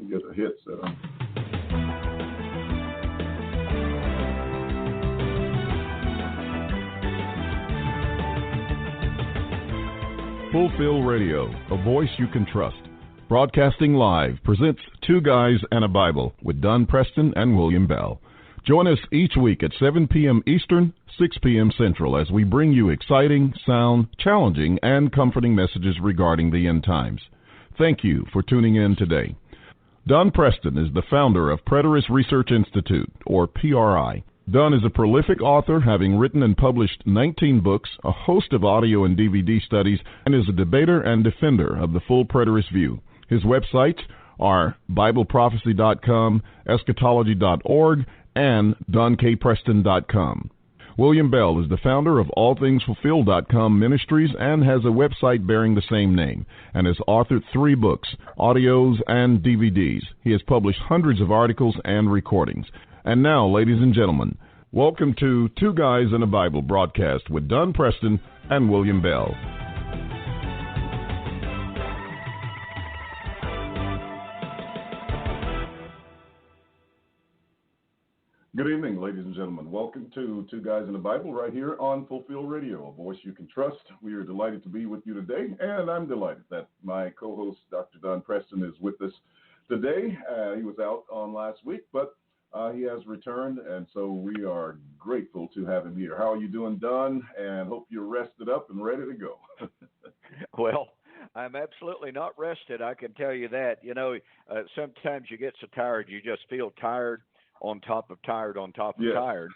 Get a hit set up. Fulfill Radio, a voice you can trust. Broadcasting live presents Two Guys and a Bible with Don Preston and William Bell. Join us each week at 7 p.m. Eastern, 6 p.m. Central as we bring you exciting, sound, challenging, and comforting messages regarding the end times. Thank you for tuning in today. Don Preston is the founder of Preterist Research Institute, or PRI. Don is a prolific author, having written and published 19 books, a host of audio and DVD studies, and is a debater and defender of the full preterist view. His websites are BibleProphecy.com, Eschatology.org, and DonKPreston.com. William Bell is the founder of AllThingsFulfilled.com Ministries and has a website bearing the same name, and has authored 3 books, audios, and DVDs. He has published hundreds of articles and recordings. And now, ladies and gentlemen, welcome to Two Guys and a Bible broadcast with Don Preston and William Bell. Good evening, ladies and gentlemen. Welcome to Two Guys and a Bible right here on Fulfill Radio, a voice you can trust. We are delighted to be with you today, and I'm delighted that my co-host, Dr. Don Preston, is with us today. He was out on last week, but he has returned, and so we are grateful to have him here. How are you doing, Don? And hope you're rested up and ready to go. Well, I'm absolutely not rested, I can tell you that. You know, sometimes you get so tired, you just feel tired on top of tired on top of tired,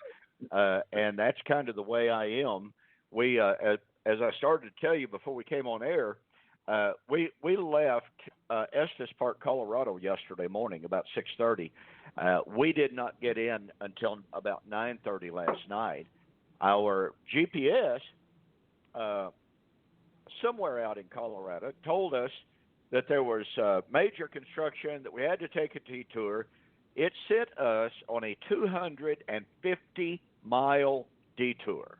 and that's kind of the way I am. We, as I started to tell you before we came on air, we left Estes Park, Colorado yesterday morning about 6:30. We did not get in until about 9:30 last night. Our GPS, somewhere out in Colorado, told us that there was major construction, that we had to take a detour. It sent us on a 250-mile detour.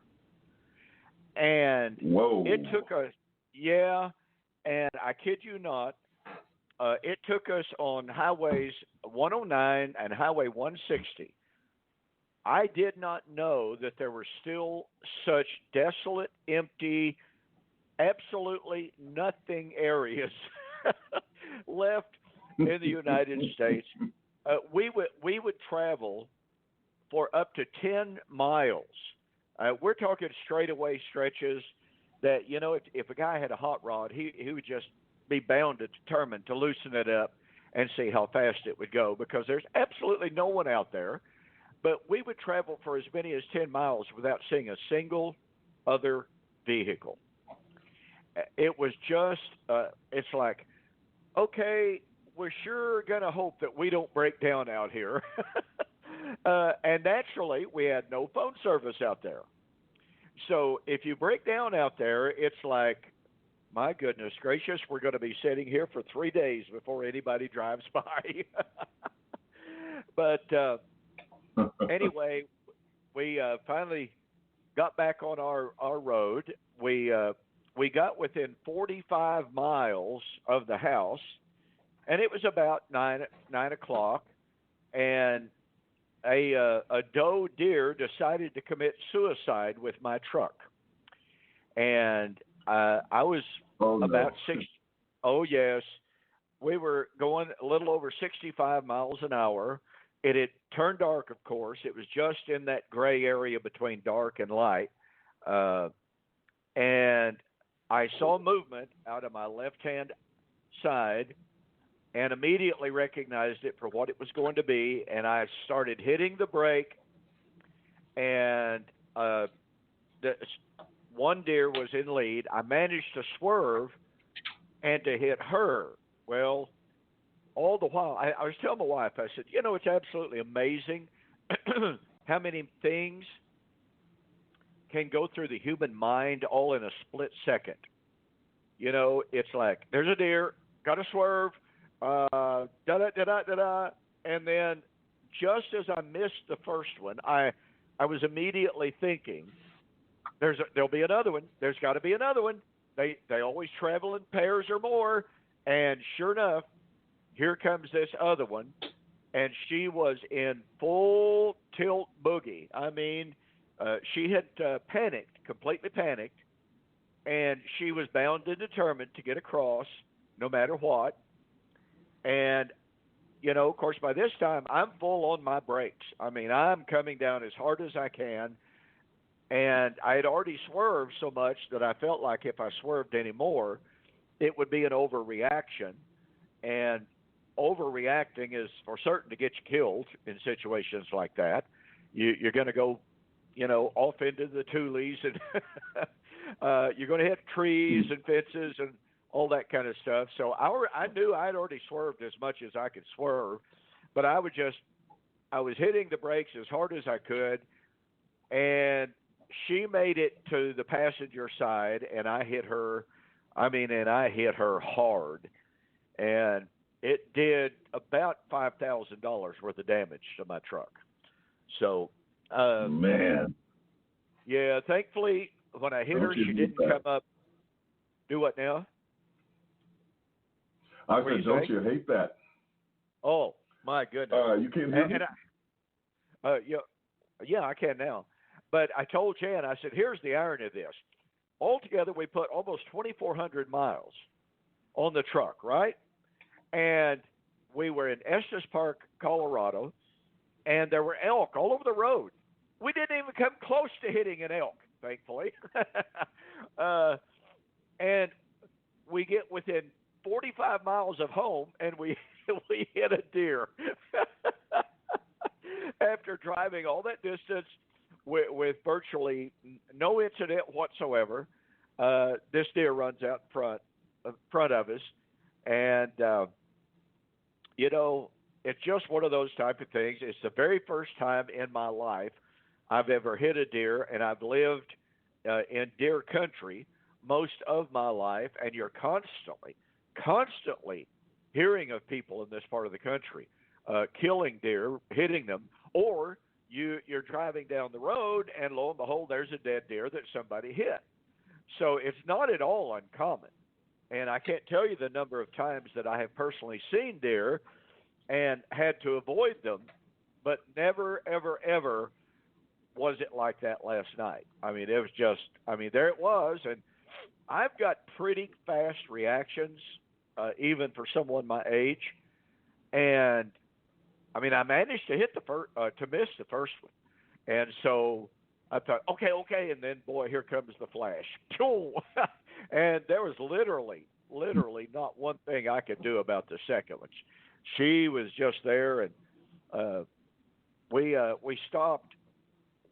And it took us, and I kid you not, it took us on highways 109 and Highway 160. I did not know that there were still such desolate, empty, absolutely nothing areas left in the United States. We would travel for up to 10 miles. We're talking straightaway stretches that, you know, if a guy had a hot rod, he would just be bound and determined to loosen it up and see how fast it would go, because there's absolutely no one out there. But we would travel for as many as 10 miles without seeing a single other vehicle. It was just, it's like, okay, we're sure going to hope that we don't break down out here. And naturally, we had no phone service out there. So if you break down out there, it's like, my goodness gracious, we're going to be sitting here for 3 days before anybody drives by. But anyway, we finally got back on our road. We got within 45 miles of the house, and it was about 9 o'clock, and a doe deer decided to commit suicide with my truck. And I was about 60. Oh, yes. We were going a little over 65 miles an hour. It had turned dark, of course. It was just in that gray area between dark and light. And I saw movement out of my left-hand side and immediately recognized it for what it was going to be, and I started hitting the brake, and one deer was in lead. I managed to swerve and to hit her. Well, all the while, I was telling my wife, I said, you know, it's absolutely amazing how many things can go through the human mind all in a split second. You know, it's like, there's a deer, got to swerve, da-da-da-da-da-da, and then just as I missed the first one, I was immediately thinking, there'll be another one. There's got to be another one. They always travel in pairs or more, and sure enough, here comes this other one, and she was in full tilt boogie. I mean, she had panicked, completely panicked, and she was bound and determined to get across no matter what. And, of course, by this time, I'm full on my brakes. I mean, I'm coming down as hard as I can. And I had already swerved so much that I felt like if I swerved anymore, it would be an overreaction. And overreacting is for certain to get you killed in situations like that. You're going to go, off into the tules, and you're going to hit trees and fences and all that kind of stuff. So I knew I'd already swerved as much as I could swerve, but I was hitting the brakes as hard as I could, and she made it to the passenger side, and I hit her. And I hit her hard, and it did about $5,000 worth of damage to my truck. So, man, yeah. Thankfully, when I hit her, she didn't come up. Do what now? I said, don't you hate that? Oh my goodness! You can't hear me? Yeah, I can now. But I told Jan, I said, here's the irony of this. Altogether, we put almost 2,400 miles on the truck, right? And we were in Estes Park, Colorado, and there were elk all over the road. We didn't even come close to hitting an elk, thankfully. And we get within 45 miles of home, and we hit a deer. After driving all that distance with virtually no incident whatsoever, this deer runs out in front of us, and it's just one of those type of things. It's the very first time in my life I've ever hit a deer, and I've lived in deer country most of my life, and you're constantly hearing of people in this part of the country killing deer, hitting them, or you're driving down the road, and lo and behold, there's a dead deer that somebody hit. So it's not at all uncommon. And I can't tell you the number of times that I have personally seen deer and had to avoid them, but never, ever, ever was it like that last night. I mean, it was just, there it was. And I've got pretty fast reactions, even for someone my age. And I managed to hit to miss the first one. And so I thought, okay. And then, boy, here comes the flash. And there was literally not one thing I could do about the second one. She was just there, and we stopped,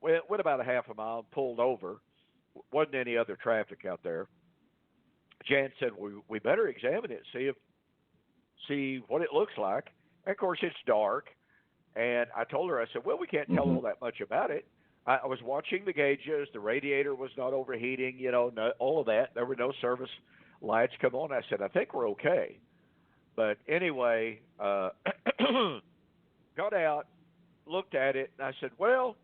went about a half a mile, pulled over. Wasn't any other traffic out there. Jan said, we better examine it, see what it looks like. And of course, it's dark. And I told her, I said, well, we can't tell all that much about it. I was watching the gauges. The radiator was not overheating, all of that. There were no service lights come on. I said, I think we're okay. But anyway, got out, looked at it, and I said, well,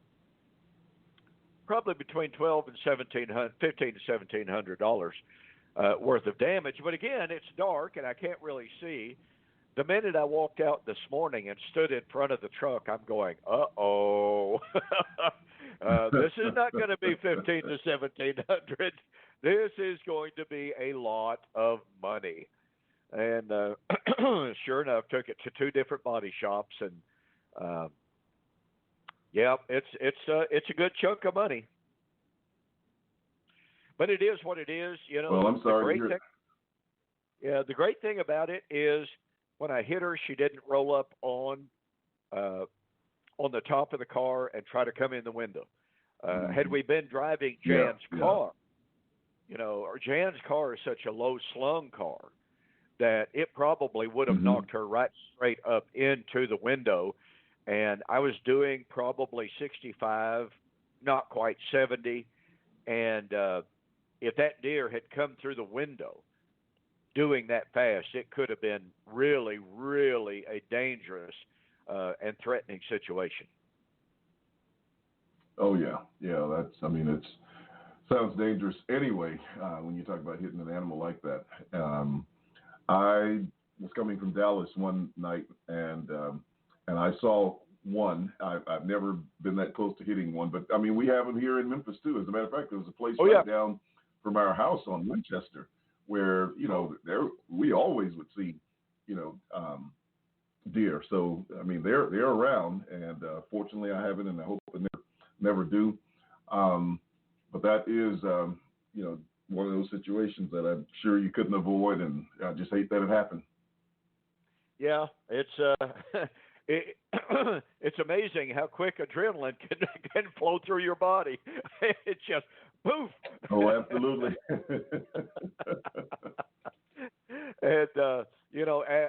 probably between $1,200 and $1,700, $1,500 to $1,700 worth of damage. But again, it's dark, and I can't really see. The minute I walked out this morning and stood in front of the truck, I'm going, uh-oh. This is not going to be $1,500 to $1,700. This is going to be a lot of money. And sure enough, took it to two different body shops, and it's a good chunk of money. But it is what it is, Well, I'm sorry. The great thing about it is, when I hit her, she didn't roll up on the top of the car and try to come in the window. Had we been driving Jan's car, or Jan's car is such a low slung car that it probably would have knocked her right straight up into the window. And I was doing probably 65, not quite 70. And if that deer had come through the window doing that fast, it could have been really, really a dangerous and threatening situation. Oh yeah. It sounds dangerous anyway when you talk about hitting an animal like that. I was coming from Dallas one night, and I saw one. I've never been that close to hitting one, but I mean, we have them here in Memphis too. As a matter of fact, there was a place down from our house on Winchester where there we always would see deer. So I mean, they're around, and fortunately, I haven't, and I hope I never do. But that is one of those situations that I'm sure you couldn't avoid, and I just hate that it happened. Yeah, it's it's amazing how quick adrenaline can flow through your body. It's just poof. Oh, absolutely. And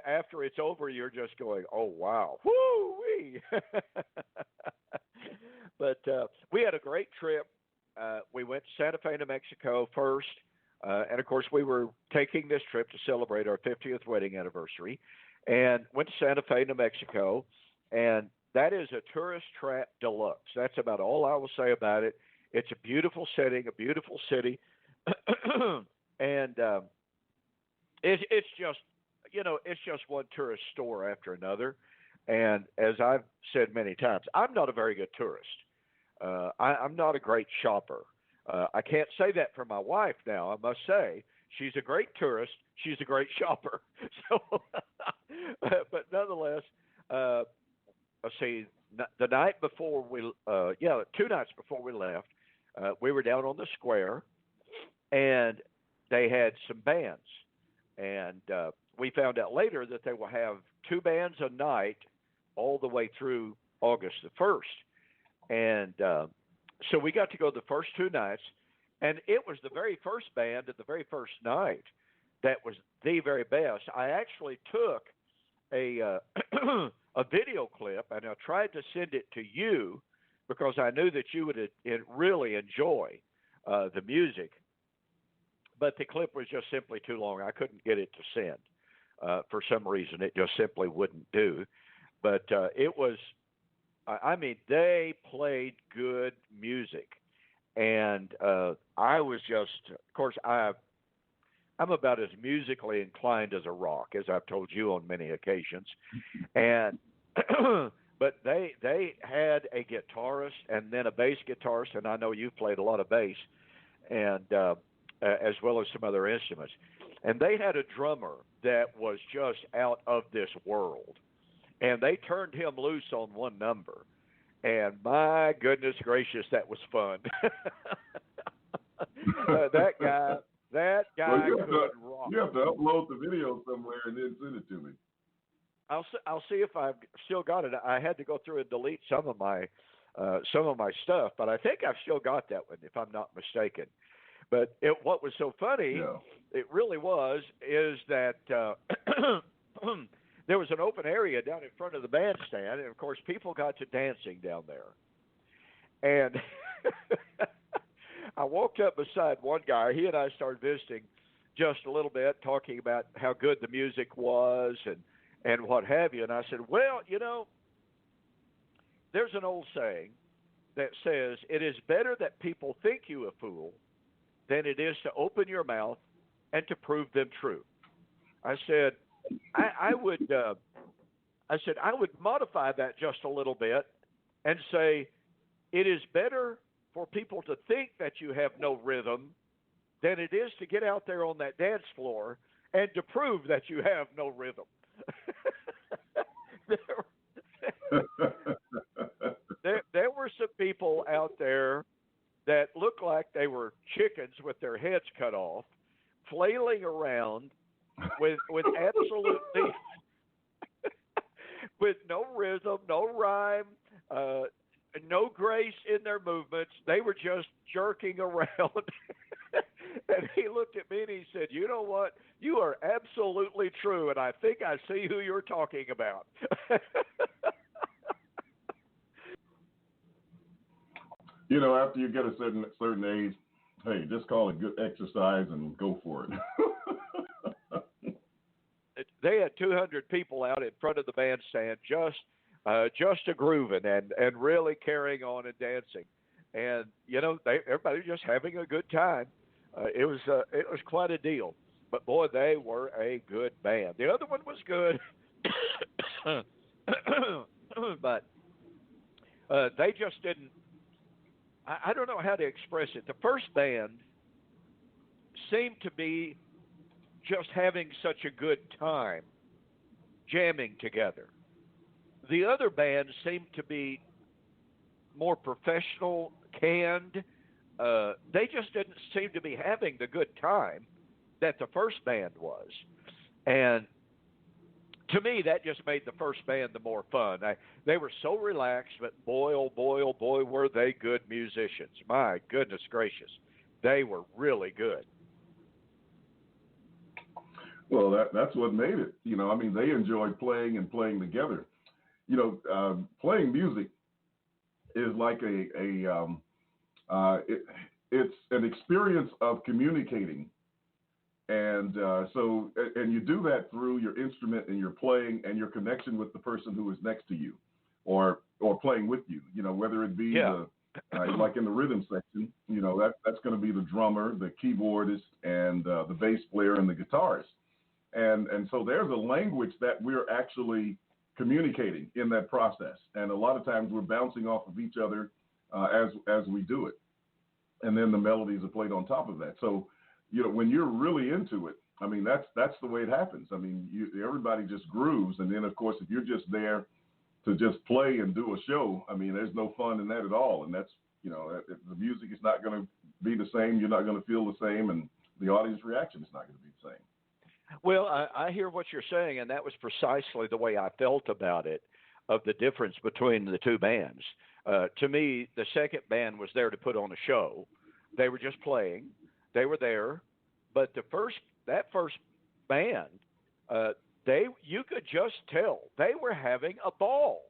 after it's over, you're just going, "Oh wow, woo wee!" But we had a great trip. We went to Santa Fe, New Mexico first, and of course, we were taking this trip to celebrate our 50th wedding anniversary, and went to Santa Fe, New Mexico, and that is a tourist trap deluxe. That's about all I will say about it. It's a beautiful setting, a beautiful city, and it's just it's just one tourist store after another. And as I've said many times, I'm not a very good tourist. I'm not a great shopper. I can't say that for my wife now. I must say she's a great tourist. She's a great shopper. So, but nonetheless, let's see. The night before 2 nights before we left, we were down on the square, and they had some bands, and we found out later that they will have 2 bands a night all the way through August the 1st. And so we got to go the first 2 nights, and it was the very first band at the very first night that was the very best. I actually took a video clip, and I tried to send it to you because I knew that you would really enjoy the music. But the clip was just simply too long. I couldn't get it to send. For some reason, it just simply wouldn't do. But it was, I mean, they played good music. And I was just, of course, I'm about as musically inclined as a rock, as I've told you on many occasions. And but they had a guitarist and then a bass guitarist, and I know you've played a lot of bass, and as well as some other instruments. And they had a drummer that was just out of this world. And they turned him loose on one number. And my goodness gracious, that was fun. That guy could rock. You have to upload the video somewhere and then send it to me. I'll see if I've still got it. I had to go through and delete some of my stuff, but I think I've still got that one, if I'm not mistaken. But what was so funny, it really was, is that there was an open area down in front of the bandstand, and of course people got to dancing down there. And I walked up beside one guy. He and I started visiting just a little bit, talking about how good the music was and what have you. And I said, well, there's an old saying that says, it is better that people think you a fool than it is to open your mouth and to prove them true. I said, I would modify that just a little bit and say, it is better for people to think that you have no rhythm than it is to get out there on that dance floor and to prove that you have no rhythm. There were some people out there that looked like they were chickens with their heads cut off, flailing around with absolutely with no rhythm, no rhyme, no grace in their movements. They were just jerking around. And he looked at me and he said, you know what? You are absolutely true, and I think I see who you're talking about. After you get a certain age, hey, just call it good exercise and go for it. They had 200 people out in front of the bandstand just a grooving and really carrying on and dancing. And, everybody was just having a good time. It was quite a deal. But boy, they were a good band. The other one was good, but they just didn't. I don't know how to express it. The first band seemed to be just having such a good time jamming together. The other band seemed to be more professional, canned. They just didn't seem to be having the good time that the first band was. And to me, that just made the first band the more fun. They were so relaxed, but boy, oh boy, were they good musicians. My goodness gracious. They were really good. Well, that's what made it. I mean, they enjoyed playing and playing together. Playing music is like it's an experience of communicating. And and you do that through your instrument and your playing and your connection with the person who is next to you or playing with you, whether it be like in the rhythm section, that's going to be the drummer, the keyboardist, and the bass player and the guitarist. And so there's a language that we're actually communicating in that process. And a lot of times we're bouncing off of each other as we do it. And then the melodies are played on top of that. So, when you're really into it, I mean, that's the way it happens. I mean, everybody just grooves. And then, of course, if you're just there to just play and do a show, I mean, there's no fun in that at all. And that's, the music is not going to be the same. You're not going to feel the same. And the audience reaction is not going to be the same. Well, I hear what you're saying, and that was precisely the way I felt about it, of the difference between the two bands. To me, the second band was there to put on a show. They were just playing. They were there, but that first band, you could just tell they were having a ball,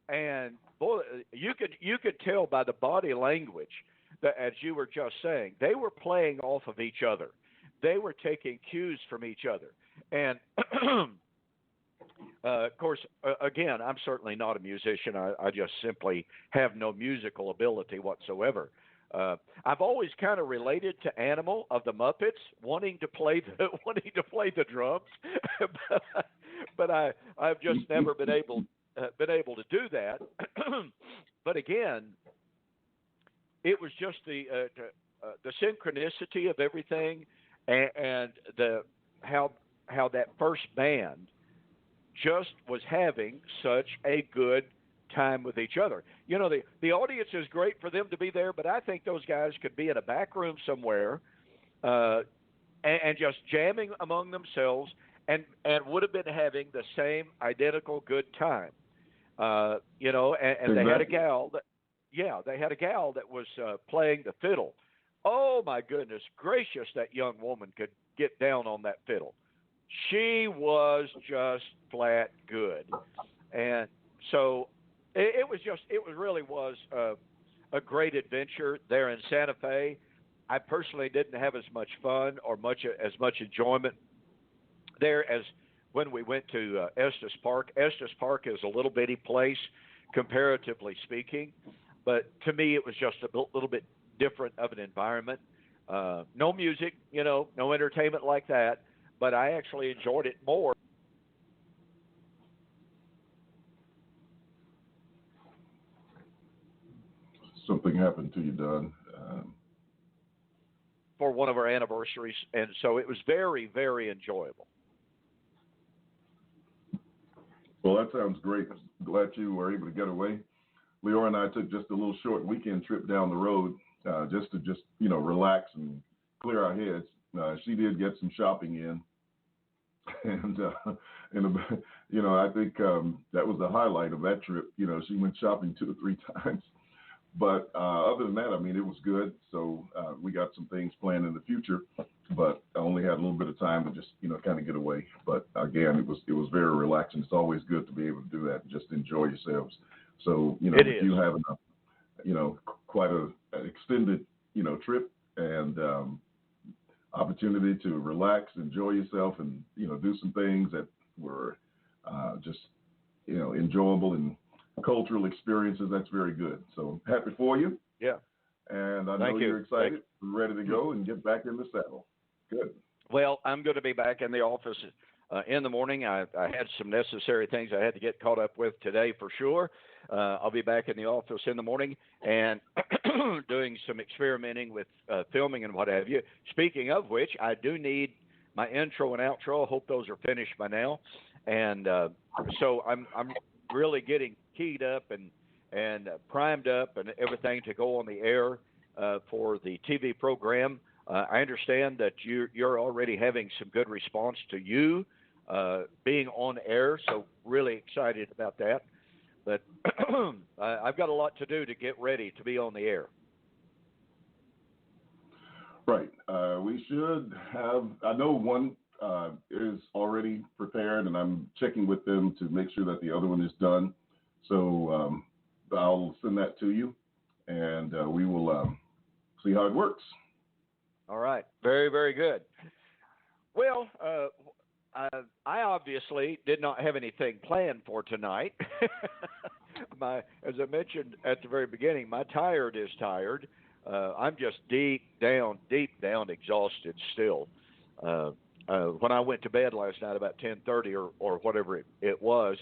and boy, you could tell by the body language that, as you were just saying, they were playing off of each other. They were taking cues from each other, and of course, again, I'm certainly not a musician. I just simply have no musical ability whatsoever. I've always kind of related to Animal of the Muppets, wanting to play the drums, but I've just never been able to do that. But again, it was just the synchronicity of everything, and how that first band just was having such a good time with each other. The audience is great for them to be there, but I think those guys could be in a back room somewhere and just jamming among themselves and would have been having the same identical good time. And exactly. They had a gal that was playing the fiddle. Oh my goodness gracious, that young woman could get down on that fiddle. She was just flat good. And so it really was a great adventure there in Santa Fe. I personally didn't have as much fun or as much enjoyment there as when we went to Estes Park. Estes Park is a little bitty place, comparatively speaking, but to me it was just a little bit different of an environment. No music, no entertainment like that, but I actually enjoyed it more. Something happened to you, Don. For one of our anniversaries, and so it was very, very enjoyable. Well, that sounds great. Glad you were able to get away. Leora and I took just a little short weekend trip down the road just to relax and clear our heads. She did get some shopping in, and I think that was the highlight of that trip. She went shopping 2 or 3 times. But other than that, I mean, it was good. So we got some things planned in the future, but I only had a little bit of time to just, kind of get away. But again, it was very relaxing. It's always good to be able to do that and just enjoy yourselves. So, if you have quite an extended, trip and opportunity to relax, enjoy yourself, and, do some things that were just, enjoyable and cultural experiences, that's very good. So happy for you. Yeah. And I know you're excited, ready to go and get back in the saddle. Good. Well, I'm going to be back in the office in the morning. I had some necessary things I had to get caught up with today for sure. I'll be back in the office in the morning and doing some experimenting with filming and what have you. Speaking of which, I do need my intro and outro. I hope those are finished by now. And so I'm really getting keyed up and primed up and everything to go on the air for the TV program. I understand that you're already having some good response to you being on air, so really excited about that. But I've got a lot to do to get ready to be on the air. Right. We should have, I know one is already prepared, and I'm checking with them to make sure that the other one is done. So I'll send that to you, and we will see how it works. All right. Very, very good. Well, I obviously did not have anything planned for tonight. As I mentioned at the very beginning, my tired is tired. I'm just deep down exhausted still. When I went to bed last night about 10:30 or whatever it was,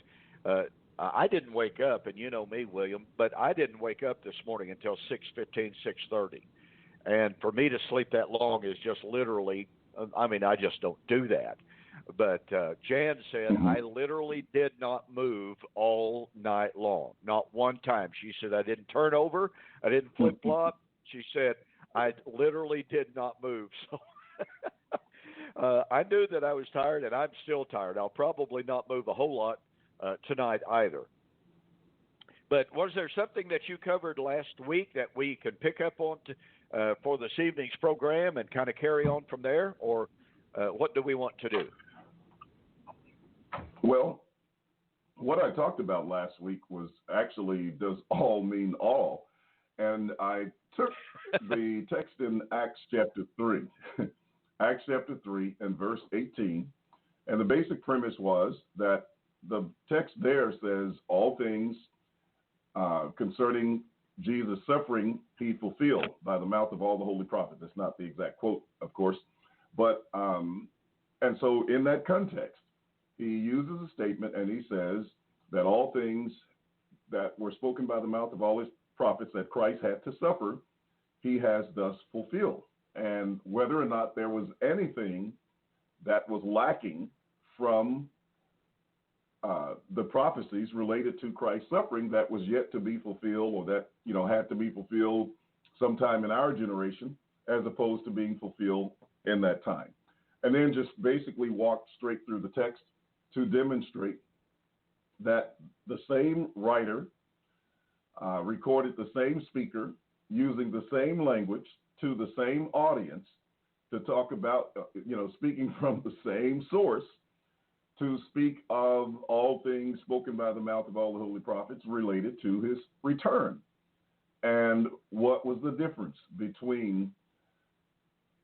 I didn't wake up, and you know me, William, but I didn't wake up this morning until 6:15, 6:30. And for me to sleep that long is just literally, I just don't do that. But Jan said, I literally did not move all night long, not one time. She said, I didn't turn over, I didn't flip-flop. She said, I literally did not move. So I knew that I was tired, and I'm still tired. I'll probably not move a whole lot tonight either. But was there something that you covered last week that we could pick up on for this evening's program and kind of carry on from there, or what do we want to do? Well, what I talked about last week was actually, does all mean all? And I took the text in Acts chapter 3, Acts chapter 3 and verse 18, and the basic premise was that the text there says all things concerning Jesus' suffering he fulfilled by the mouth of all the holy prophets. That's not the exact quote, of course, but and so in that context, he uses a statement and he says that all things that were spoken by the mouth of all his prophets that Christ had to suffer, he has thus fulfilled. And whether or not there was anything that was lacking from the prophecies related to Christ's suffering that was yet to be fulfilled, or that, had to be fulfilled sometime in our generation, as opposed to being fulfilled in that time. And then just basically walk straight through the text to demonstrate that the same writer recorded the same speaker using the same language to the same audience to talk about, speaking from the same source, to speak of all things spoken by the mouth of all the holy prophets related to his return. And what was the difference between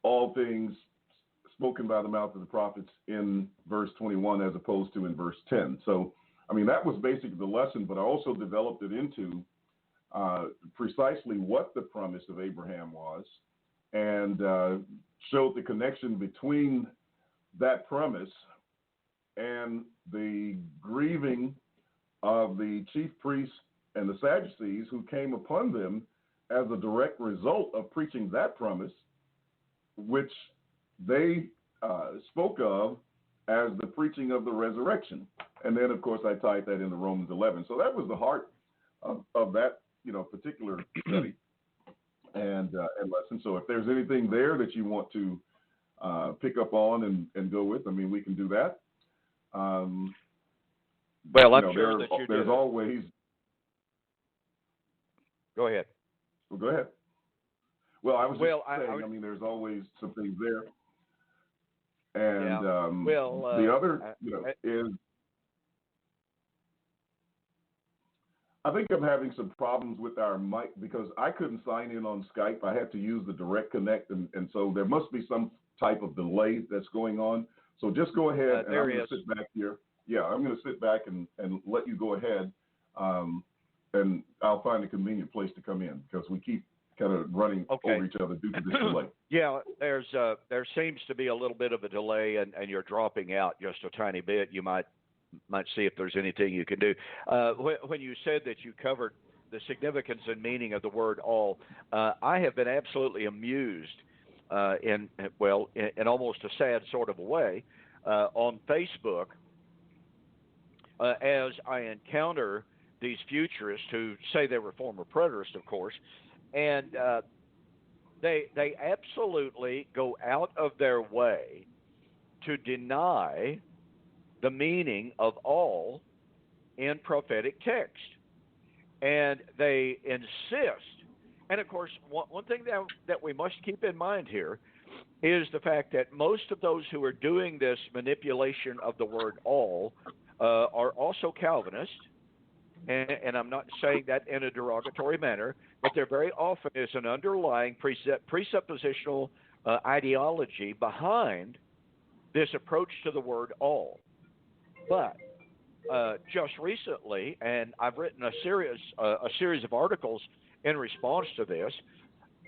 all things spoken by the mouth of the prophets in verse 21 as opposed to in verse 10? So, that was basically the lesson, but I also developed it into precisely what the promise of Abraham was, and showed the connection between that promise and the grieving of the chief priests and the Sadducees who came upon them as a direct result of preaching that promise, which they spoke of as the preaching of the resurrection. And then, of course, I tied that into Romans 11. So that was the heart of that, particular study and lesson. So if there's anything there that you want to pick up on and go with, we can do that. Well, I'm sure that you there's did. Always. Go ahead. Well, go ahead. Well, I was saying, saying, there's always some things there. And yeah. The other, is, I think I'm having some problems with our mic because I couldn't sign in on Skype. I had to use the direct connect, and so there must be some type of delay that's going on. So just go ahead, and I'm going to sit back here. Yeah, I'm going to sit back and let you go ahead, and I'll find a convenient place to come in because we keep kind of running over each other due to this delay. Yeah, there seems to be a little bit of a delay, and you're dropping out just a tiny bit. You might see if there's anything you can do. When you said that you covered the significance and meaning of the word all, I have been absolutely amused in almost a sad sort of a way on Facebook as I encounter these futurists who say they were former preterists, of course, and they absolutely go out of their way to deny the meaning of all in prophetic text. And they insist, and of course, one thing that we must keep in mind here is the fact that most of those who are doing this manipulation of the word all are also Calvinists, and I'm not saying that in a derogatory manner, but there very often is an underlying presuppositional ideology behind this approach to the word all. But just recently, and I've written a series of articles in response to this,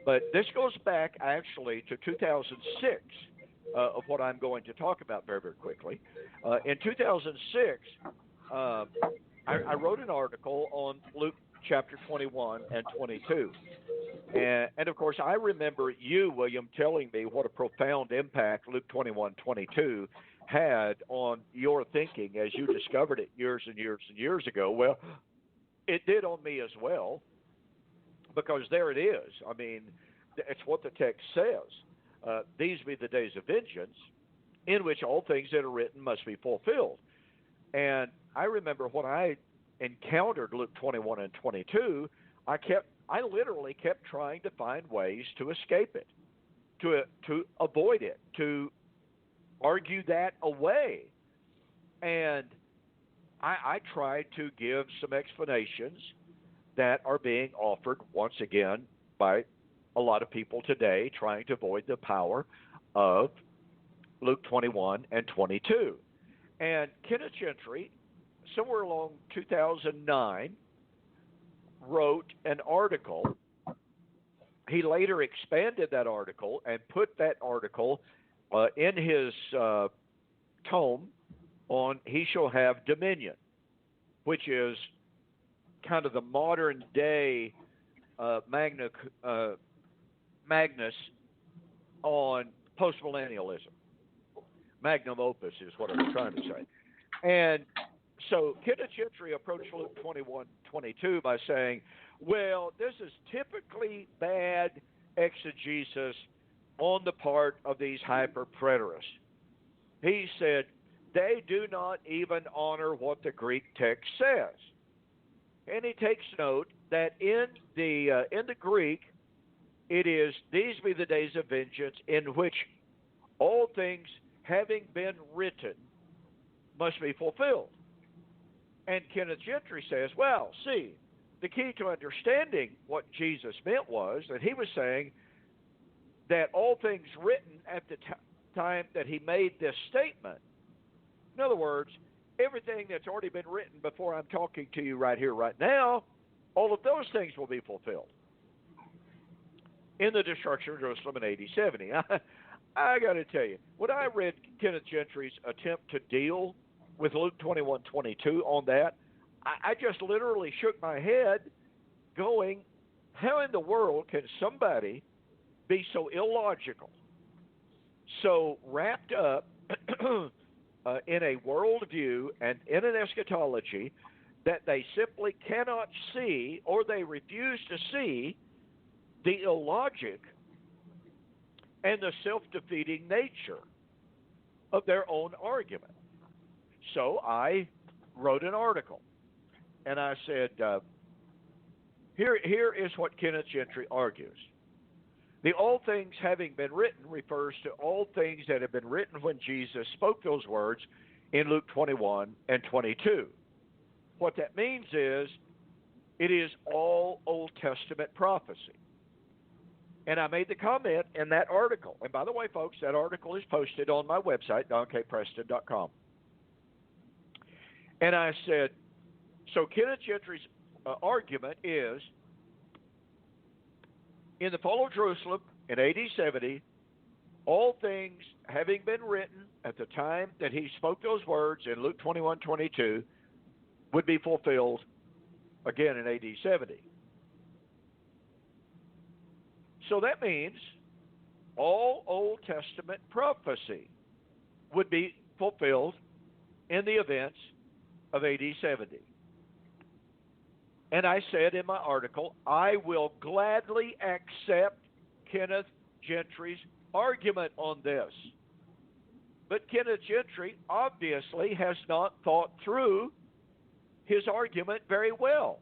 but this goes back actually to 2006 of what I'm going to talk about very, very quickly. In 2006, I wrote an article on Luke chapter 21 and 22. And of course, I remember you, William, telling me what a profound impact Luke 21:22 had on your thinking as you discovered it years and years and years ago. Well, it did on me as well, because there it is. I mean, it's what the text says. These be the days of vengeance, in which all things that are written must be fulfilled. And I remember when I encountered Luke 21 and 22, I literally kept trying to find ways to escape it, to avoid it, to argue that away. And I tried to give some explanations that are being offered once again by a lot of people today trying to avoid the power of Luke 21 and 22. And Kenneth Gentry, somewhere along 2009, wrote an article. He later expanded that article and put that article in his tome on He Shall Have Dominion, which is kind of the modern day Magnus on postmillennialism. Magnum opus is what I'm trying to say. And so Kenneth Gentry approached Luke 21:22 by saying, well, this is typically bad exegesis on the part of these hyper-preterists. He said, they do not even honor what the Greek text says. And he takes note that in the Greek, it is, these be the days of vengeance, in which all things having been written must be fulfilled. And Kenneth Gentry says, well, see, the key to understanding what Jesus meant was that he was saying that all things written at the time that he made this statement, in other words, everything that's already been written before I'm talking to you right here, right now, all of those things will be fulfilled in the destruction of Jerusalem in AD 70. I got to tell you, when I read Kenneth Gentry's attempt to deal with Luke 21:22 on that, I just literally shook my head going, how in the world can somebody be so illogical, so wrapped up in a worldview and in an eschatology that they simply cannot see, or they refuse to see the illogic and the self-defeating nature of their own argument. So I wrote an article, and I said, here is what Kenneth Gentry argues. The all things having been written refers to all things that have been written when Jesus spoke those words in Luke 21 and 22. What that means is it is all Old Testament prophecy. And I made the comment in that article. And by the way, folks, that article is posted on my website, DonKPreston.com. And I said, so Kenneth Gentry's argument is In the fall of Jerusalem in AD 70, all things having been written at the time that he spoke those words in Luke 21:22 would be fulfilled again in AD 70. So that means all Old Testament prophecy would be fulfilled in the events of AD 70. And I said in my article, I will gladly accept Kenneth Gentry's argument on this. But Kenneth Gentry obviously has not thought through his argument very well.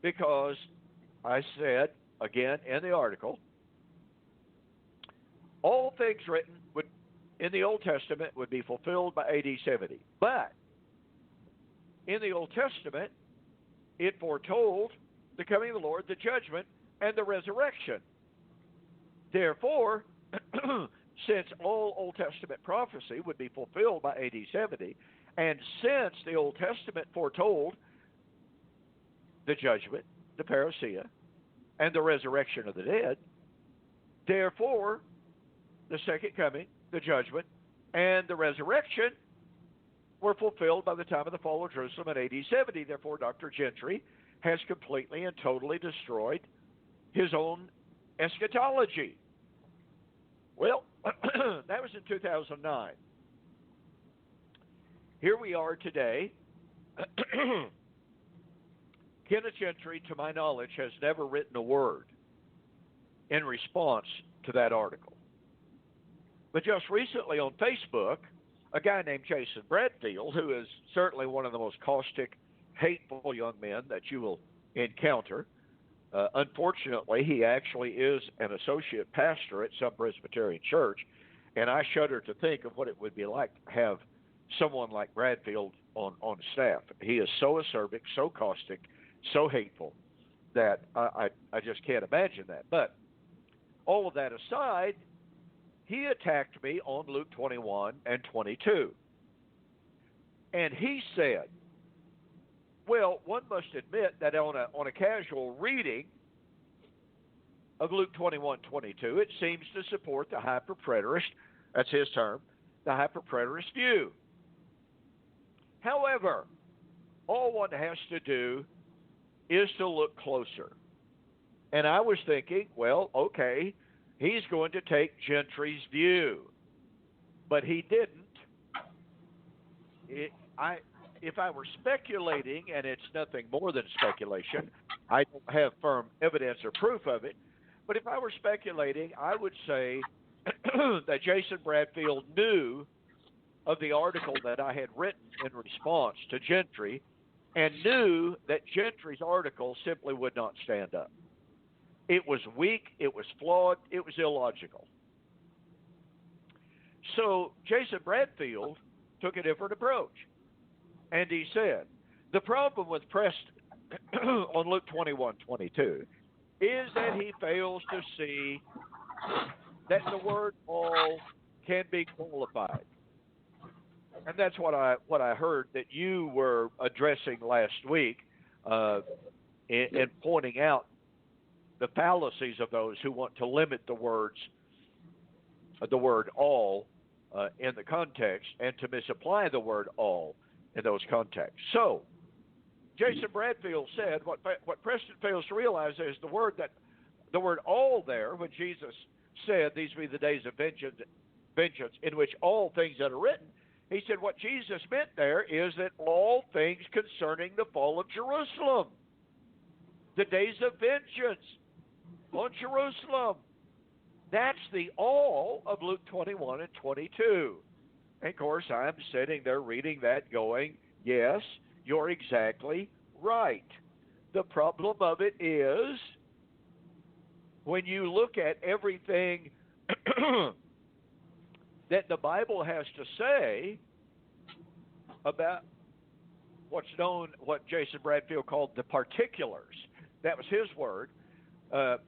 Because I said, again in the article, all things written in the Old Testament would be fulfilled by AD 70. But in the Old Testament, it foretold the coming of the Lord, the judgment, and the resurrection. Therefore, since all Old Testament prophecy would be fulfilled by AD 70, and since the Old Testament foretold the judgment, the parousia, and the resurrection of the dead, therefore, the second coming, the judgment, and the resurrection were fulfilled by the time of the fall of Jerusalem in AD 70. Therefore, Dr. Gentry has completely and totally destroyed his own eschatology. Well, that was in 2009. Here we are today. Kenneth Gentry, to my knowledge, has never written a word in response to that article. But just recently on Facebook, a guy named Jason Bradfield, who is certainly one of the most caustic, hateful young men that you will encounter. Unfortunately, he actually is an associate pastor at some Presbyterian church, and I shudder to think of what it would be like to have someone like Bradfield on staff. He is so acerbic, so caustic, so hateful that I just can't imagine that. But all of that aside, he attacked me on Luke 21 and 22. And he said, well, one must admit that on a casual reading of Luke 21:22, it seems to support the hyperpreterist, that's his term, the hyperpreterist view. However, all one has to do is to look closer. And I was thinking, well, okay, he's going to take Gentry's view. But he didn't. If I were speculating, and it's nothing more than speculation, I don't have firm evidence or proof of it, but if I were speculating, I would say that Jason Bradfield knew of the article that I had written in response to Gentry and knew that Gentry's article simply would not stand up. It was weak, it was flawed, it was illogical. So Jason Bradfield took a different approach. And he said, the problem with Preston on Luke 21:22 is that he fails to see that the word all can be qualified. And that's what I heard that you were addressing last week in pointing out the fallacies of those who want to limit the word all in the context and to misapply the word all in those contexts. So, Jason Bradfield said what Preston fails to realize is the word all there, when Jesus said these will be the days of vengeance in which all things that are written, he said what Jesus meant there is that all things concerning the fall of Jerusalem, the days of vengeance on Jerusalem. That's the all of Luke 21 and 22. And of course, I'm sitting there reading that going, yes, you're exactly right. The problem of it is when you look at everything that the Bible has to say about what Jason Bradfield called the particulars. That was his word.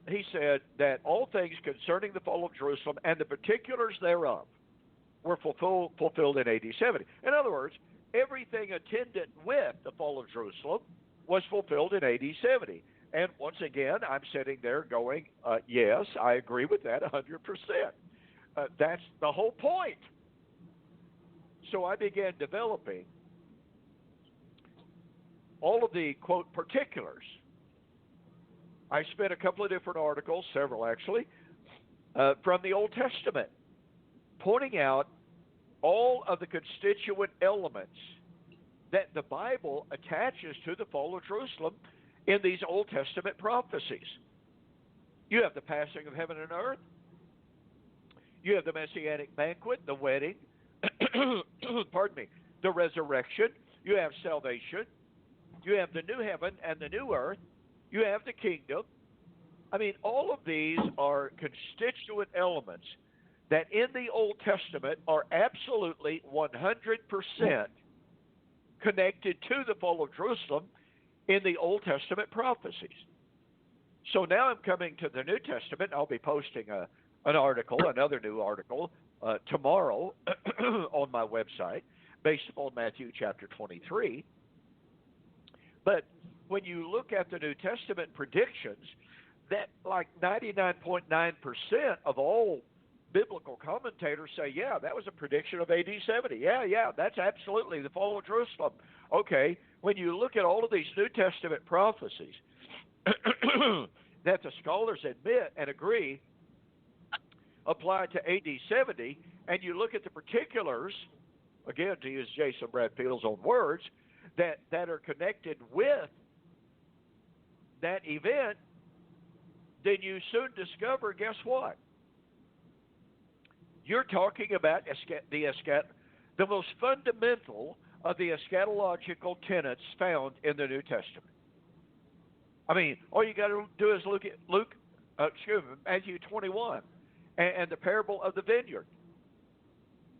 He said that all things concerning the fall of Jerusalem and the particulars thereof were fulfilled in AD 70. In other words, everything attendant with the fall of Jerusalem was fulfilled in AD 70. And once again, I'm sitting there going, yes, I agree with that 100%. That's the whole point. So I began developing all of the, quote, particulars. I spent a couple of different articles, several actually, from the Old Testament, pointing out all of the constituent elements that the Bible attaches to the fall of Jerusalem in these Old Testament prophecies. You have the passing of heaven and earth. You have the Messianic banquet, the wedding, pardon me, the resurrection. You have salvation. You have the new heaven and the new earth. You have the kingdom. I mean, all of these are constituent elements that in the Old Testament are absolutely 100% connected to the fall of Jerusalem in the Old Testament prophecies. So now I'm coming to the New Testament. I'll be posting another new article tomorrow on my website based upon Matthew chapter 23. But when you look at the New Testament predictions, that like 99.9% of all biblical commentators say, yeah, that was a prediction of AD 70. Yeah, that's absolutely the fall of Jerusalem. Okay, when you look at all of these New Testament prophecies that the scholars admit and agree apply to AD 70, and you look at the particulars, again, to use Jason Bradfield's own words, that are connected with that event, then you soon discover, guess what? You're talking about the most fundamental of the eschatological tenets found in the New Testament. I mean, all you got to do is look at Matthew 21 and the parable of the vineyard.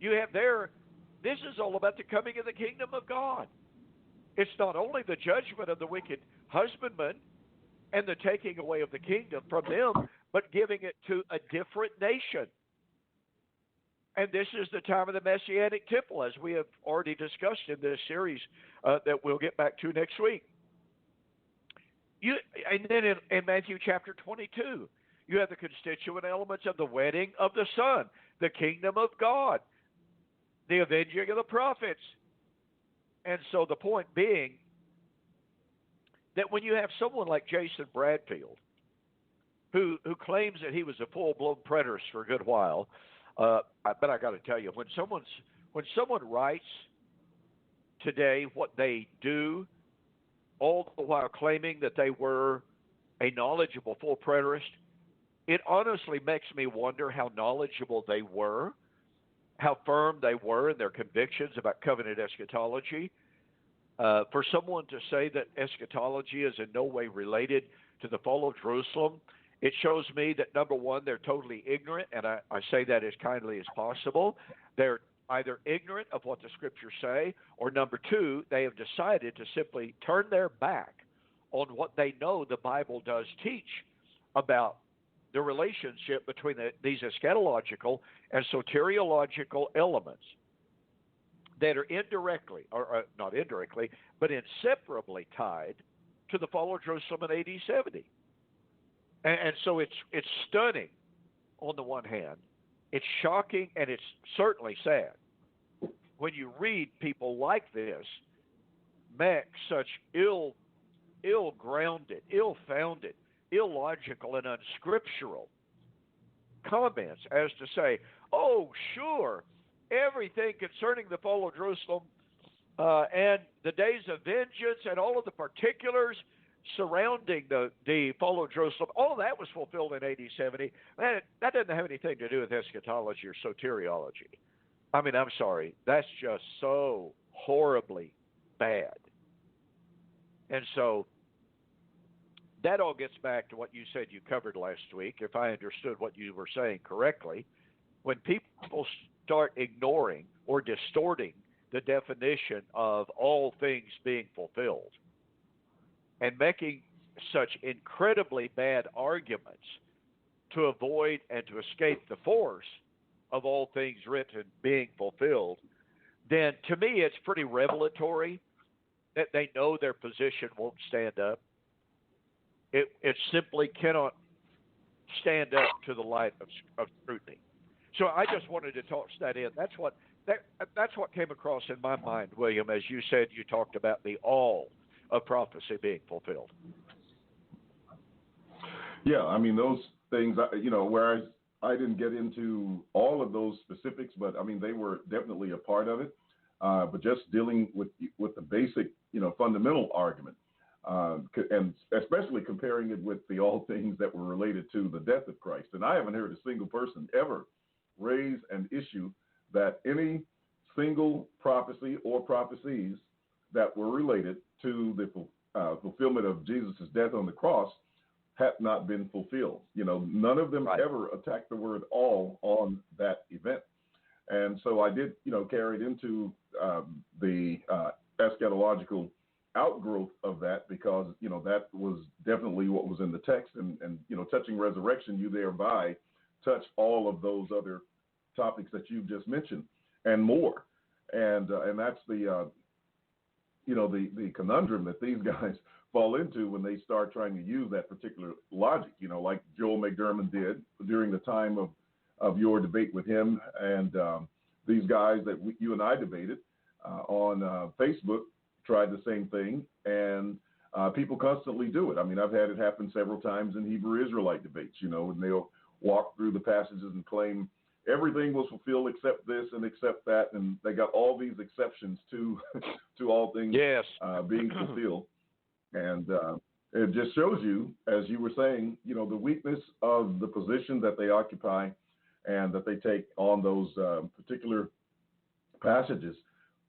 You have there, this is all about the coming of the kingdom of God. It's not only the judgment of the wicked husbandman and the taking away of the kingdom from them, but giving it to a different nation. And this is the time of the Messianic temple, as we have already discussed in this series that we'll get back to next week. And then in Matthew chapter 22, you have the constituent elements of the wedding of the Son, the kingdom of God, the avenging of the prophets. And so the point being that when you have someone like Jason Bradfield, who claims that he was a full-blown preterist for a good while, but I got to tell you, when someone writes today what they do, all the while claiming that they were a knowledgeable full preterist, it honestly makes me wonder how knowledgeable they were, how firm they were in their convictions about covenant eschatology. For someone to say that eschatology is in no way related to the fall of Jerusalem, it shows me that, number one, they're totally ignorant, and I say that as kindly as possible. They're either ignorant of what the Scriptures say, or number two, they have decided to simply turn their back on what they know the Bible does teach about the relationship between these eschatological and soteriological elements that are indirectly, or not indirectly, but inseparably tied to the fall of Jerusalem in AD 70. And so it's stunning on the one hand. It's shocking, and it's certainly sad when you read people like this make such ill-grounded, ill-founded, illogical, and unscriptural comments as to say, oh, sure, everything concerning the fall of Jerusalem and the days of vengeance and all of the particulars surrounding the fall of Jerusalem, all that was fulfilled in AD 70. That doesn't have anything to do with eschatology or soteriology. I mean, I'm sorry. That's just so horribly bad. And so that all gets back to what you said you covered last week, if I understood what you were saying correctly. When people start ignoring or distorting the definition of all things being fulfilled and making such incredibly bad arguments to avoid and to escape the force of all things written being fulfilled, then to me it's pretty revelatory that they know their position won't stand up. It simply cannot stand up to the light of scrutiny. So I just wanted to toss that in. That's what came across in my mind, William, as you said you talked about the all of prophecy being fulfilled. Yeah, I mean those things. Whereas I didn't get into all of those specifics, but I mean they were definitely a part of it. But just dealing with the basic, fundamental argument, and especially comparing it with the all things that were related to the death of Christ. And I haven't heard a single person ever raise an issue that any single prophecy or prophecies that were related to the fulfillment of Jesus' death on the cross had not been fulfilled. None of them ever attacked the word all on that event. And so I did, carry it into the eschatological outgrowth of that because, that was definitely what was in the text. And touching resurrection, you thereby touch all of those other topics that you've just mentioned and more. And that's the conundrum that these guys fall into when they start trying to use that particular logic, like Joel McDermott did during the time of your debate with him and these guys that you and I debated on Facebook tried the same thing, and people constantly do it. I mean, I've had it happen several times in Hebrew Israelite debates, and they'll walk through the passages and claim everything was fulfilled except this and except that, and they got all these exceptions to all things being fulfilled. And it just shows you, as you were saying, the weakness of the position that they occupy and that they take on those particular passages.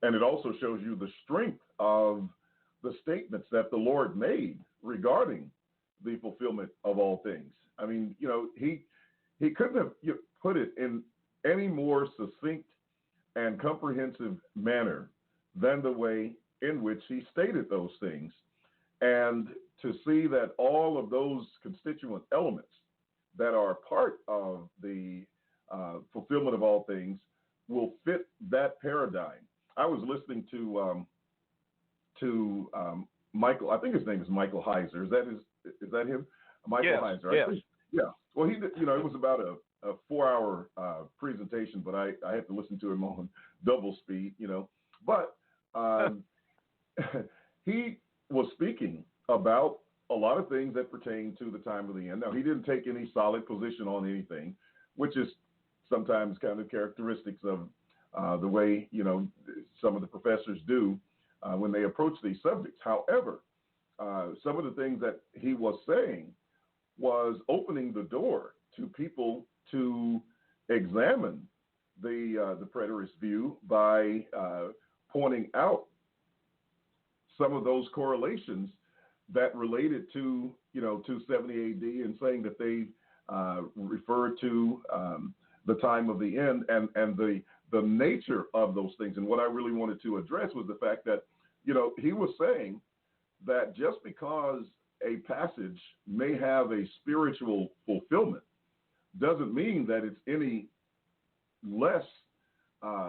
And it also shows you the strength of the statements that the Lord made regarding the fulfillment of all things. I mean, he couldn't have put it in any more succinct and comprehensive manner than the way in which he stated those things. And to see that all of those constituent elements that are part of the fulfillment of all things will fit that paradigm. I was listening to Michael. I think his name is Michael Heiser. Is that him? Michael Heiser. Yes. Yeah. Well, he did, it was about a 4-hour presentation, but I had to listen to him on double speed. But he was speaking about a lot of things that pertain to the time of the end. Now, he didn't take any solid position on anything, which is sometimes kind of characteristics of the way, some of the professors do when they approach these subjects. However, some of the things that he was saying was opening the door to people to examine the preterist view by pointing out some of those correlations that related to 270 AD and saying that they refer to the time of the end and the nature of those things. And what I really wanted to address was the fact that, he was saying that just because a passage may have a spiritual fulfillment doesn't mean that it's any less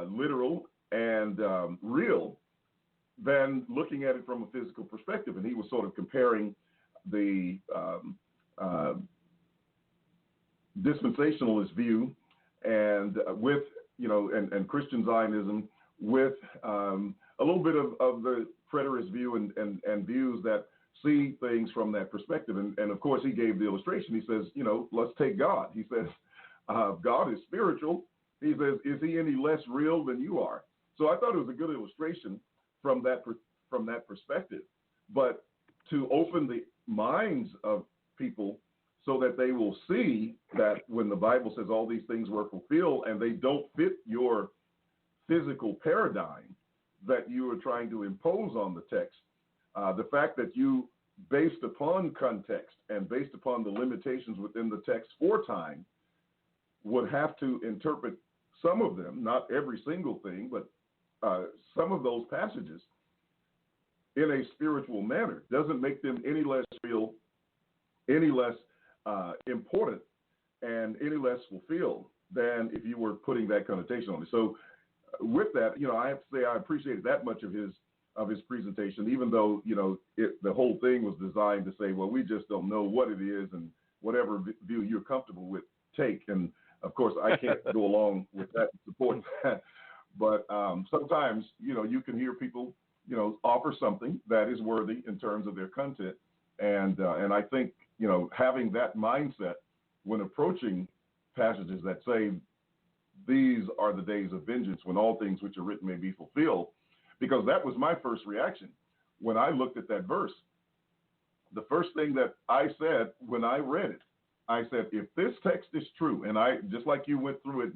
literal and real than looking at it from a physical perspective. And he was sort of comparing the dispensationalist view and with, and Christian Zionism with a little bit of the preterist view and views that see things from that perspective. And of course, he gave the illustration. He says, let's take God. He says, God is spiritual. He says, is he any less real than you are? So I thought it was a good illustration from that perspective. But to open the minds of people so that they will see that when the Bible says all these things were fulfilled and they don't fit your physical paradigm that you are trying to impose on the text, the fact that you, based upon context and based upon the limitations within the text for time, would have to interpret some of them, not every single thing, but some of those passages in a spiritual manner doesn't make them any less real, any less important, and any less fulfilled than if you were putting that connotation on it. So with that, I have to say I appreciated that much of his of his presentation, even though, the whole thing was designed to say, well, we just don't know what it is, and whatever view you're comfortable with, take. And of course, I can't go along with that and support that. But sometimes, you can hear people, offer something that is worthy in terms of their content. And I think, having that mindset when approaching passages that say, these are the days of vengeance when all things which are written may be fulfilled, because that was my first reaction when I looked at that verse. The first thing that I said when I read it, I said, if this text is true, and I, just like you went through it,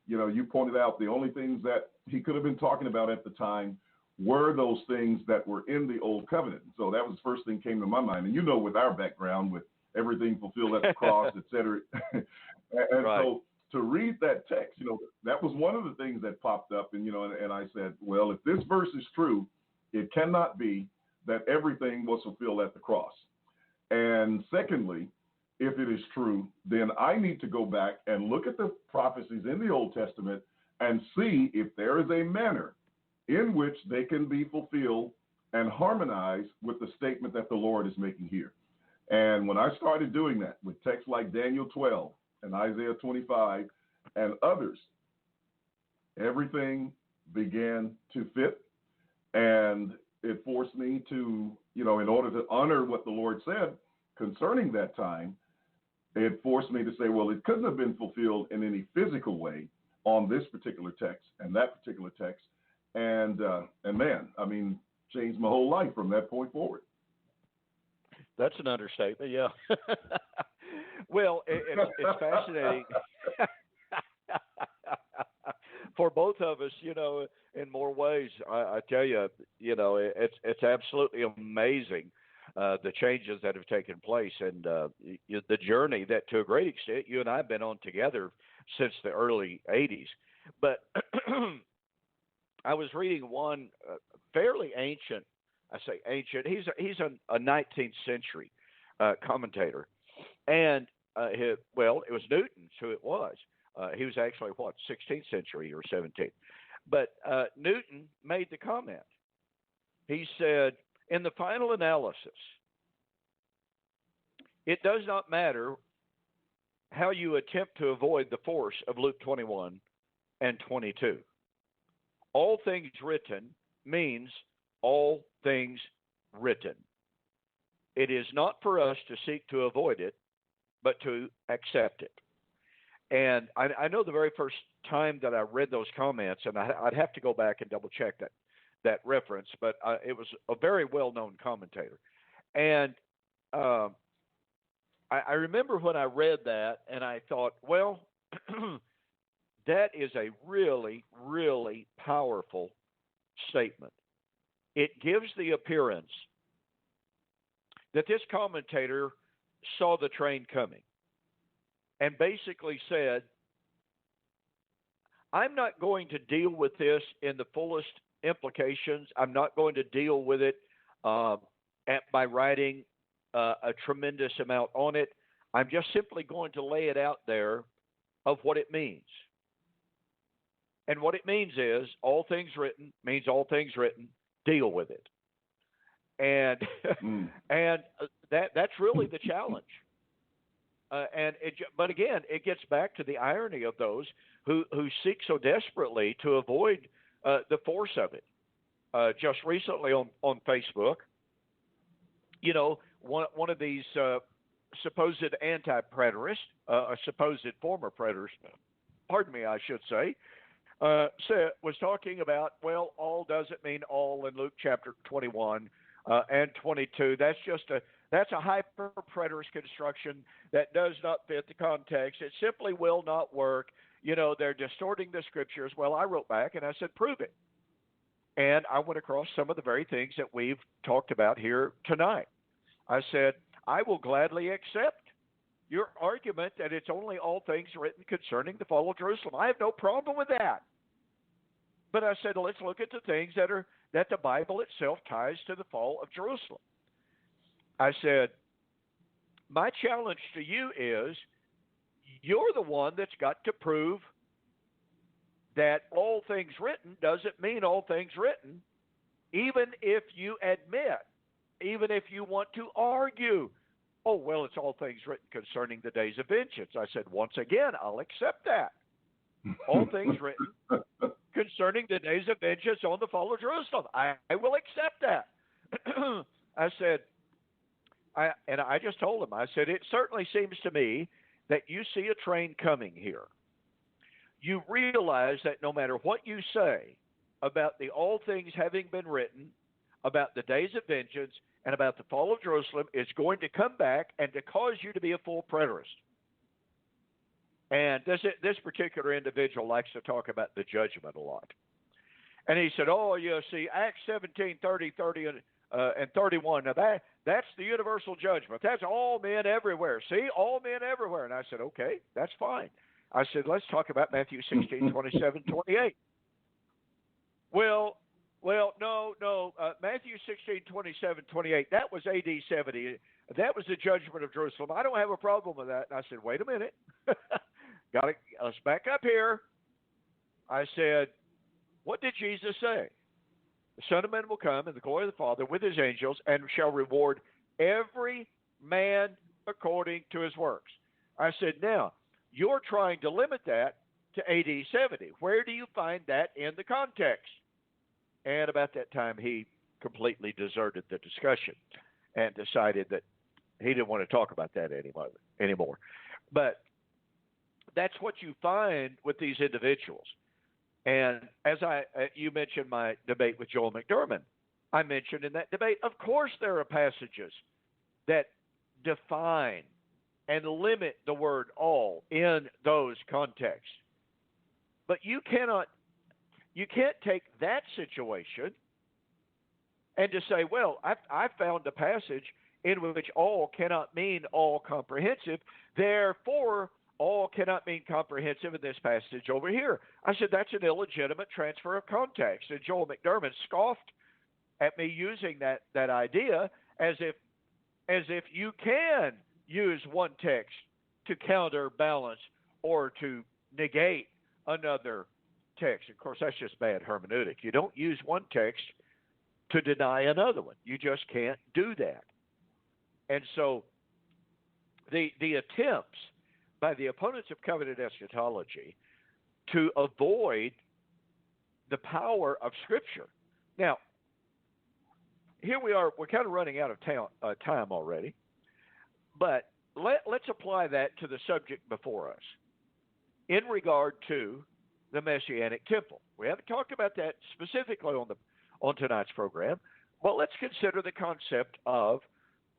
you pointed out the only things that he could have been talking about at the time were those things that were in the old covenant. So that was the first thing came to my mind. And with our background, with everything fulfilled at the cross, et cetera. And right. So to read that text, that was one of the things that popped up. And, and I said, well, if this verse is true, it cannot be that everything was fulfilled at the cross. And secondly, if it is true, then I need to go back and look at the prophecies in the Old Testament and see if there is a manner in which they can be fulfilled and harmonized with the statement that the Lord is making here. And when I started doing that with texts like Daniel 12 and Isaiah 25 and others, everything began to fit, and it forced me to, in order to honor what the Lord said concerning that time, it forced me to say, well, it couldn't have been fulfilled in any physical way on this particular text and that particular text. And man, changed my whole life from that point forward. That's an understatement, yeah. Well, it's fascinating for both of us, in more ways. I tell you, it's absolutely amazing the changes that have taken place, and the journey that, to a great extent, you and I have been on together since the early 80s. But I was reading one fairly ancient. I say ancient. He's a 19th century commentator, and it was Newton's who it was. He was actually 16th century or 17th, but Newton made the comment. He said, in the final analysis, it does not matter how you attempt to avoid the force of Luke 21 and 22. All things written means all things written. It is not for us to seek to avoid it, but to accept it. And I know the very first time that I read those comments, and I'd have to go back and double check that reference, but it was a very well-known commentator. And I remember when I read that, and I thought, well, that is a really, really powerful statement. It gives the appearance that this commentator saw the train coming and basically said, I'm not going to deal with this in the fullest implications. I'm not going to deal with it by writing a tremendous amount on it. I'm just simply going to lay it out there of what it means. And what it means is all things written means all things written. Deal with it. And and that's really the challenge. But again, it gets back to the irony of those who seek so desperately to avoid the force of it. Just recently on Facebook, one of these supposed anti-preterists, a supposed former preterist, pardon me, I should say, was talking about, well, all doesn't mean all in Luke chapter 21 and 22. That's a hyper-preterist construction that does not fit the context. It simply will not work. They're distorting the scriptures. Well, I wrote back and I said, prove it. And I went across some of the very things that we've talked about here tonight. I said, I will gladly accept your argument that it's only all things written concerning the fall of Jerusalem. I have no problem with that. But I said, let's look at the things that the Bible itself ties to the fall of Jerusalem. I said, my challenge to you is you're the one that's got to prove that all things written doesn't mean all things written even if you admit, even if you want to argue, oh, well, it's all things written concerning the days of vengeance. I said, once again, I'll accept that. All things written concerning the days of vengeance on the fall of Jerusalem. I will accept that. I said, I just told him, I said, it certainly seems to me that you see a train coming here. You realize that no matter what you say about the all things having been written, about the days of vengeance, and about the fall of Jerusalem, it's going to come back and to cause you to be a full preterist. And this particular individual likes to talk about the judgment a lot. And he said, oh, you see, Acts 17, 30, and 31, now that's the universal judgment. That's all men everywhere. See, all men everywhere. And I said, okay, that's fine. I said, let's talk about Matthew 16, 27, 28. Well, no. Matthew 16, 27, 28, that was AD 70. That was the judgment of Jerusalem. I don't have a problem with that. And I said, wait a minute. Let's back up here. I said, what did Jesus say? The Son of Man will come in the glory of the Father with his angels and shall reward every man according to his works. I said, now, you're trying to limit that to AD 70. Where do you find that in the context? And about that time, he completely deserted the discussion and decided that he didn't want to talk about that anymore. But that's what you find with these individuals. And as you mentioned my debate with Joel McDurmon, I mentioned in that debate, of course there are passages that define and limit the word all in those contexts. But you can't take that situation and to say, well, I found a passage in which all cannot mean all comprehensive, therefore all cannot mean comprehensive in this passage over here. I said, that's an illegitimate transfer of context. And Joel McDurmon scoffed at me using that idea as if you can use one text to counterbalance or to negate another text. Of course, that's just bad hermeneutic. You don't use one text to deny another one. You just can't do that. And so the attempts by the opponents of covenant eschatology to avoid the power of Scripture. Now, here we are. We're kind of running out of time already. But let's apply that to the subject before us in regard to the Messianic temple. We haven't talked about that specifically on tonight's program, but let's consider the concept of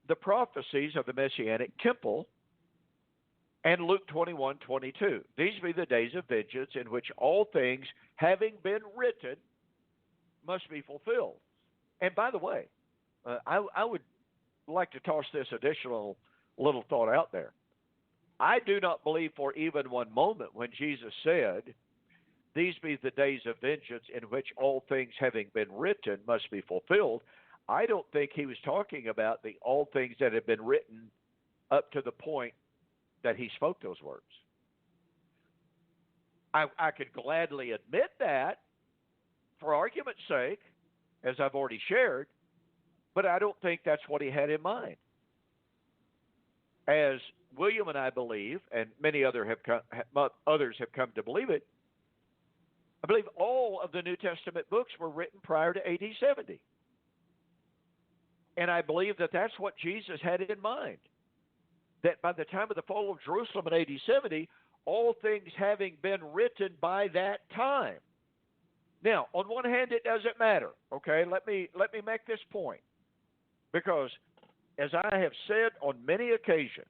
the prophecies of the Messianic temple and Luke 21:22. These be the days of vengeance in which all things, having been written, must be fulfilled. And by the way, I would like to toss this additional little thought out there. I do not believe for even one moment when Jesus said, these be the days of vengeance in which all things having been written must be fulfilled. I don't think he was talking about the all things that have been written up to the point that he spoke those words. I could gladly admit that for argument's sake, as I've already shared, but I don't think that's what he had in mind. As William and I believe, and many others have come to believe it, I believe all of the New Testament books were written prior to AD 70. And I believe that that's what Jesus had in mind. That by the time of the fall of Jerusalem in AD 70, all things having been written by that time. Now, on one hand, it doesn't matter. Okay, let me make this point. Because as I have said on many occasions,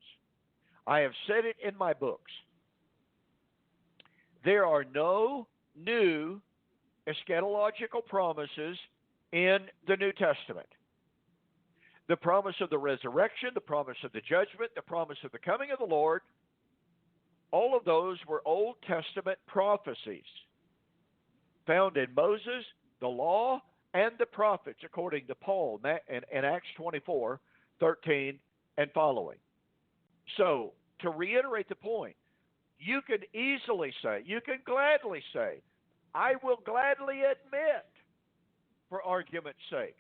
I have said it in my books, there are no new eschatological promises in the New Testament. The promise of the resurrection, the promise of the judgment, the promise of the coming of the Lord, all of those were Old Testament prophecies found in Moses, the law, and the prophets, according to Paul in Acts 24:13 and following. So, to reiterate the point, you can easily say, you can gladly say, I will gladly admit for argument's sake,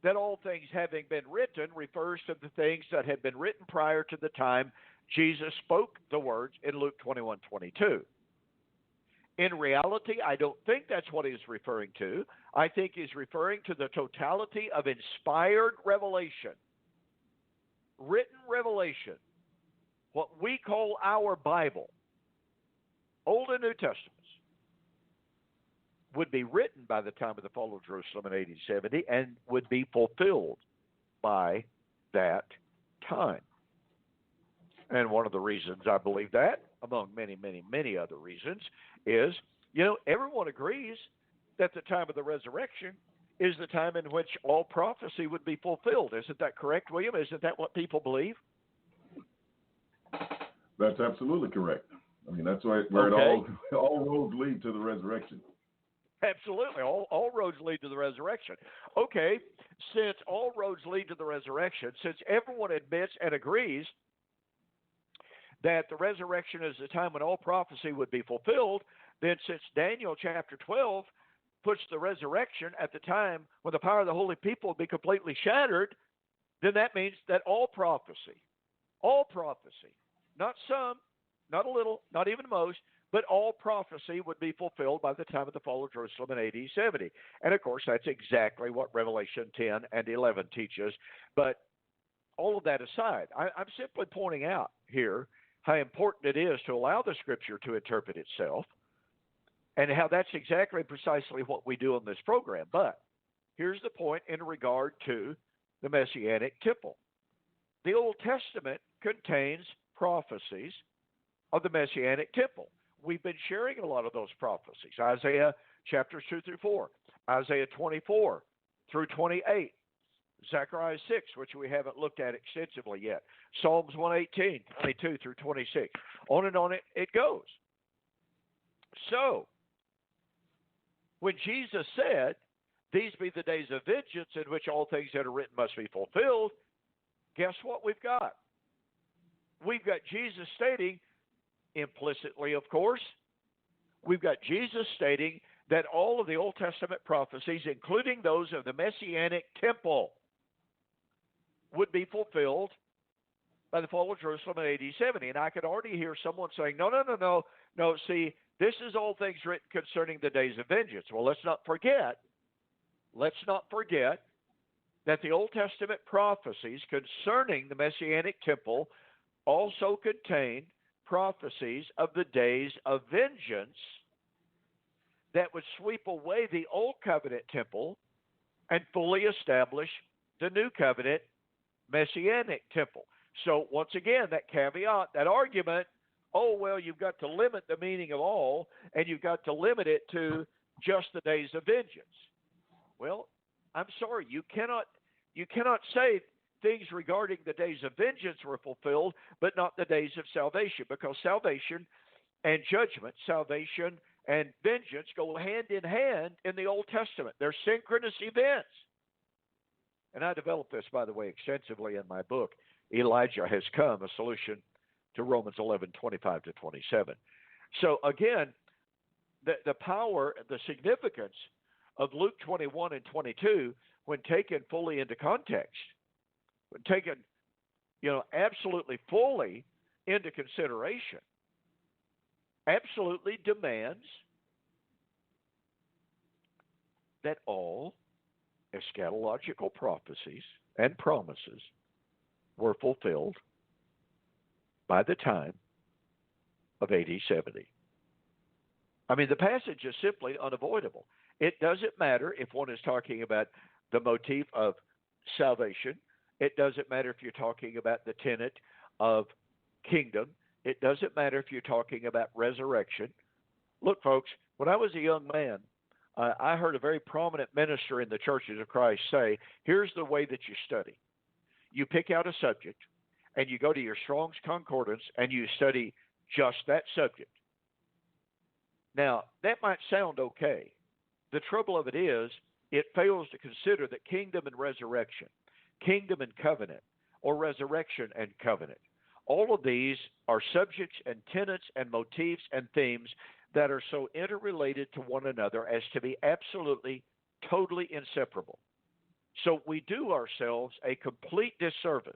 that all things having been written refers to the things that had been written prior to the time Jesus spoke the words in Luke 21:22. In reality, I don't think that's what he's referring to. I think he's referring to the totality of inspired revelation, written revelation, what we call our Bible, Old and New Testaments, would be written by the time of the fall of Jerusalem in AD 70 and would be fulfilled by that time. And one of the reasons I believe that, among many, many, many other reasons, is, everyone agrees that the time of the resurrection is the time in which all prophecy would be fulfilled. Isn't that correct, William? Isn't that what people believe? That's absolutely correct. I mean, that's where it all roads lead to the resurrection. Absolutely. All roads lead to the resurrection. Okay, since all roads lead to the resurrection, since everyone admits and agrees that the resurrection is the time when all prophecy would be fulfilled, then since Daniel chapter 12 puts the resurrection at the time when the power of the holy people will be completely shattered, then that means that all prophecy, not some, not a little, not even most, but all prophecy would be fulfilled by the time of the fall of Jerusalem in AD 70. And, of course, that's exactly what Revelation 10 and 11 teaches. But all of that aside, I'm simply pointing out here how important it is to allow the Scripture to interpret itself and how that's exactly precisely what we do on this program. But here's the point in regard to the Messianic temple. The Old Testament contains prophecies of the Messianic temple. We've been sharing a lot of those prophecies. Isaiah chapters 2 through 4, Isaiah 24 through 28, Zechariah 6, which we haven't looked at extensively yet, Psalms 118, 22 through 26. On and on it goes. So, when Jesus said, "These be the days of vengeance in which all things that are written must be fulfilled," guess what we've got? We've got Jesus stating, implicitly, of course, we've got Jesus stating that all of the Old Testament prophecies, including those of the Messianic temple, would be fulfilled by the fall of Jerusalem in AD 70. And I could already hear someone saying, no, see, this is all things written concerning the days of vengeance. Well, let's not forget that the Old Testament prophecies concerning the Messianic temple also contain prophecies of the days of vengeance that would sweep away the Old Covenant temple and fully establish the New Covenant Messianic temple. So once again, that caveat, that argument, you've got to limit the meaning of all, and you've got to limit it to just the days of vengeance. Well, I'm sorry, you cannot say things regarding the days of vengeance were fulfilled, but not the days of salvation, because salvation and judgment, salvation and vengeance go hand in hand in the Old Testament. They're synchronous events. And I developed this, by the way, extensively in my book, Elijah Has Come, a solution to Romans 11:25-27. So again, the power, the significance of Luke 21 and 22, when taken fully into context, when taken, absolutely fully into consideration, absolutely demands that all eschatological prophecies and promises were fulfilled by the time of AD 70. I mean, the passage is simply unavoidable. It doesn't matter if one is talking about the motif of salvation. It doesn't matter if you're talking about the tenet of kingdom. It doesn't matter if you're talking about resurrection. Look, folks, when I was a young man, I heard a very prominent minister in the Churches of Christ say, here's the way that you study. You pick out a subject, and you go to your Strong's Concordance, and you study just that subject. Now, that might sound okay. The trouble of it is, it fails to consider that kingdom and resurrection, kingdom and covenant, or resurrection and covenant, all of these are subjects and tenets and motifs and themes that are so interrelated to one another as to be absolutely totally inseparable. So we do ourselves a complete disservice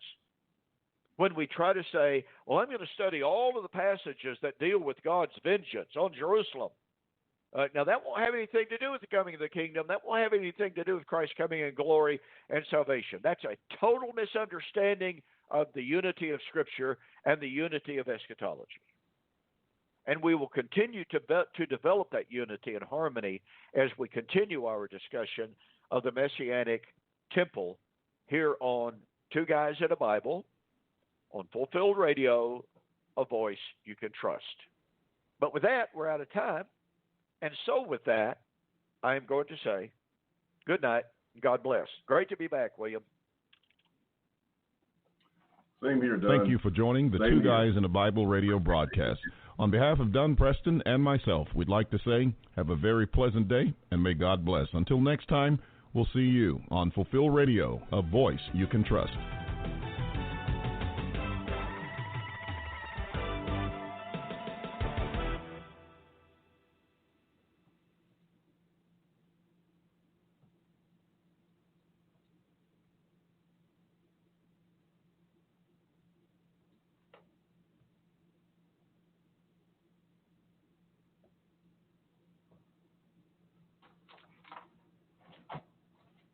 when we try to say, well, I'm going to study all of the passages that deal with God's vengeance on Jerusalem. Now, that won't have anything to do with the coming of the kingdom. That won't have anything to do with Christ coming in glory and salvation. That's a total misunderstanding of the unity of Scripture and the unity of eschatology. And we will continue to develop that unity and harmony as we continue our discussion of the Messianic temple here on Two Guys and a Bible, on Fulfilled Radio, a voice you can trust. But with that, we're out of time. And so with that, I am going to say good night. God bless. Great to be back, William. Same here, Dunn. Thank you for joining the Two Guys in a Bible radio broadcast. On behalf of Dunn Preston and myself, we'd like to say have a very pleasant day and may God bless. Until next time, we'll see you on Fulfill Radio, a voice you can trust.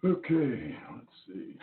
Okay, let's see.